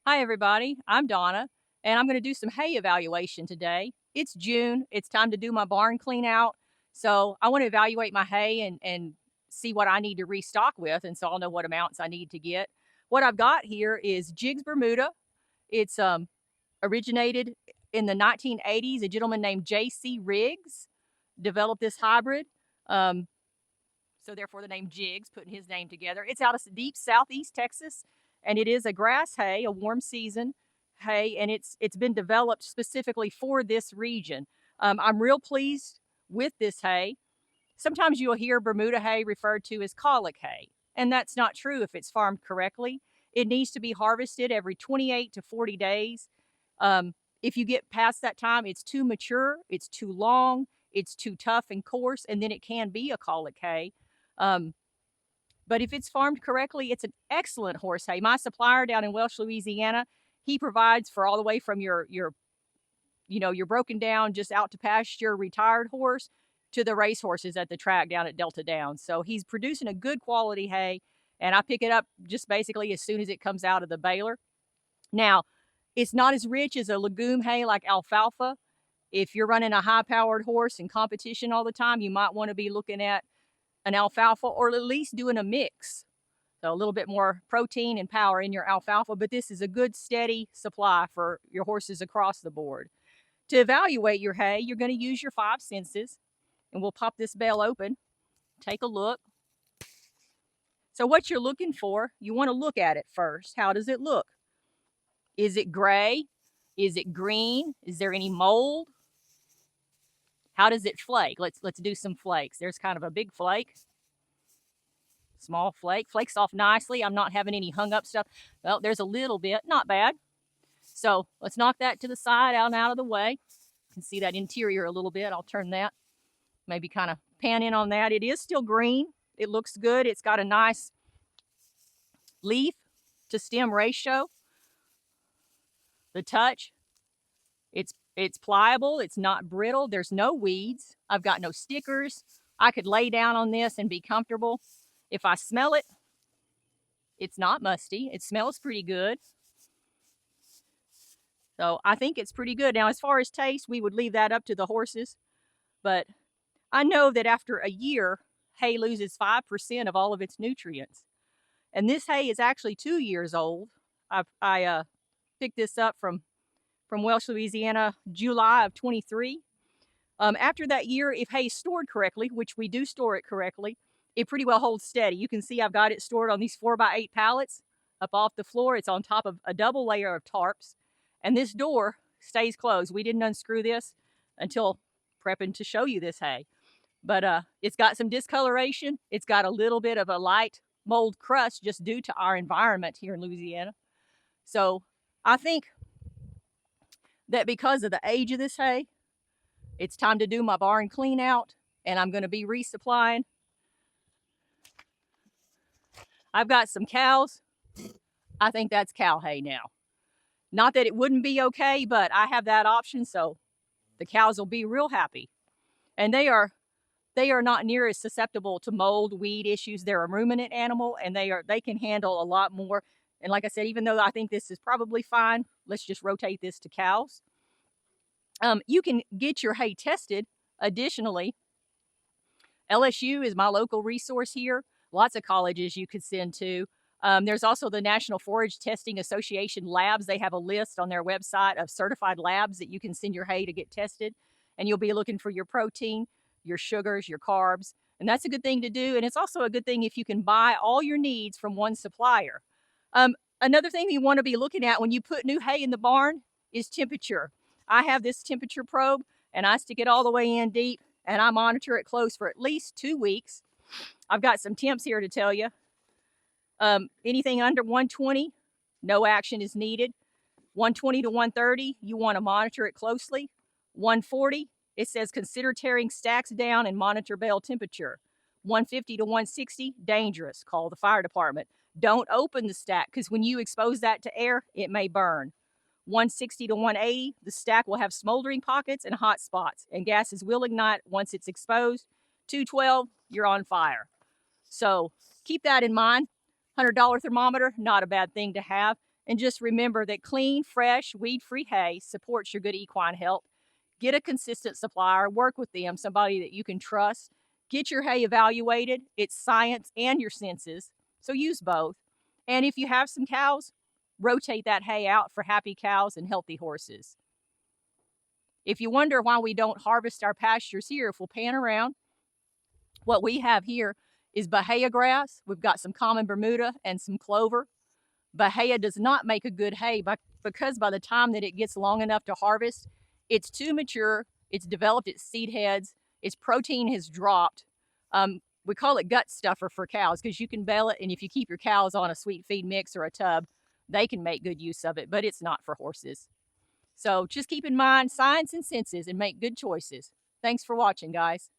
Hi everybody, I'm Donna, and I'm going to do some hay evaluation today. It's June, it's time to do my barn clean out, so I want to evaluate my hay and see what I need to restock with, and so I'll know what amounts I need to get. What I've got here is Jigs Bermuda. It's originated in the 1980s. A gentleman named J.C. Riggs developed this hybrid, um, so therefore the name Jigs, putting his name together. It's out of deep southeast Texas, and it is a grass hay, a warm season hay, and it's been developed specifically for this region. I'm real pleased with this hay. Sometimes you'll hear Bermuda hay referred to as colic hay, and that's not true if it's farmed correctly. It needs to be harvested every 28 to 40 days. If you get past that time, it's too mature, it's too long, it's too tough and coarse, and then it can be a colic hay. Um, but if it's farmed correctly, it's an excellent horse hay. My supplier down in Welsh, Louisiana, he provides for all the way from your broken down, just out to pasture retired horse to the race horses at the track down at Delta Downs. So he's producing a good quality hay, and I pick it up just basically as soon as it comes out of the baler. Now, it's not as rich as a legume hay like alfalfa. If you're running a high-powered horse in competition all the time, you might want to be looking at an alfalfa or at least doing a mix. So a little bit more protein and power in your alfalfa, but this is a good steady supply for your horses across the board. To evaluate your hay, you're going to use your five senses, and we'll pop this bale open, take a look. So what you're looking for, you want to look at it first. How does it look? Is it gray? Is it green? Is there any mold? How does it flake? Let's do some flakes. There's kind of a big flake. Small flake. Flakes off nicely. I'm not having any hung up stuff. Well, there's a little bit. Not bad. So let's knock that to the side, out and out of the way. You can see that interior a little bit. I'll turn that. Maybe kind of pan in on that. It is still green. It looks good. It's got a nice leaf to stem ratio. The touch, it's pliable. It's not brittle. There's no weeds. I've got no stickers. I could lay down on this and be comfortable. If I smell it, it's not musty. It smells pretty good. So I think it's pretty good. Now, as far as taste, we would leave that up to the horses. But I know that after a year, hay loses 5% of all of its nutrients. And this hay is actually 2 years old. I picked this up from Welsh, Louisiana, July of 23. After that year, if hay is stored correctly, which we do store it correctly, it pretty well holds steady. You can see I've got it stored on these 4x8 pallets up off the floor. It's on top of a double layer of tarps. And this door stays closed. We didn't unscrew this until prepping to show you this hay. But it's got some discoloration. It's got a little bit of a light mold crust just due to our environment here in Louisiana. So I think that because of the age of this hay, it's time to do my barn clean out, and I'm going to be resupplying. I've got some cows. I think that's cow hay now. Not that it wouldn't be okay, but I have that option, so the cows will be real happy. And they are not near as susceptible to mold, weed issues. They're a ruminant animal, and they can handle a lot more. And like I said, even though I think this is probably fine, let's just rotate this to cows. You can get your hay tested. Additionally, LSU is my local resource here. Lots of colleges you could send to. There's also the National Forage Testing Association labs. They have a list on their website of certified labs that you can send your hay to get tested. And you'll be looking for your protein, your sugars, your carbs. And that's a good thing to do. And it's also a good thing if you can buy all your needs from one supplier. Another thing you want to be looking at when you put new hay in the barn is temperature. I have this temperature probe, and I stick it all the way in deep, and I monitor it close for at least 2 weeks. I've got some temps here to tell you. Anything under 120, no action is needed. 120 to 130, you want to monitor it closely. 140, it says consider tearing stacks down and monitor bale temperature. 150 to 160, dangerous. Call the fire department. Don't open the stack because when you expose that to air, it may burn. 160 to 180, the stack will have smoldering pockets and hot spots, and gases will ignite once it's exposed. 212, you're on fire. So keep that in mind. $100 thermometer, not a bad thing to have. And just remember that clean, fresh, weed-free hay supports your good equine health. Get a consistent supplier, work with them, somebody that you can trust. Get your hay evaluated. It's science and your senses, so use both. And if you have some cows, rotate that hay out for happy cows and healthy horses. If you wonder why we don't harvest our pastures here, if we'll pan around, what we have here is Bahia grass. We've got some common Bermuda and some clover. Bahia does not make a good hay because by the time that it gets long enough to harvest, it's too mature, it's developed its seed heads, its protein has dropped. We call it gut stuffer for cows because you can bale it, and if you keep your cows on a sweet feed mix or a tub, they can make good use of it, but it's not for horses. So just keep in mind science and senses and make good choices. Thanks for watching, guys.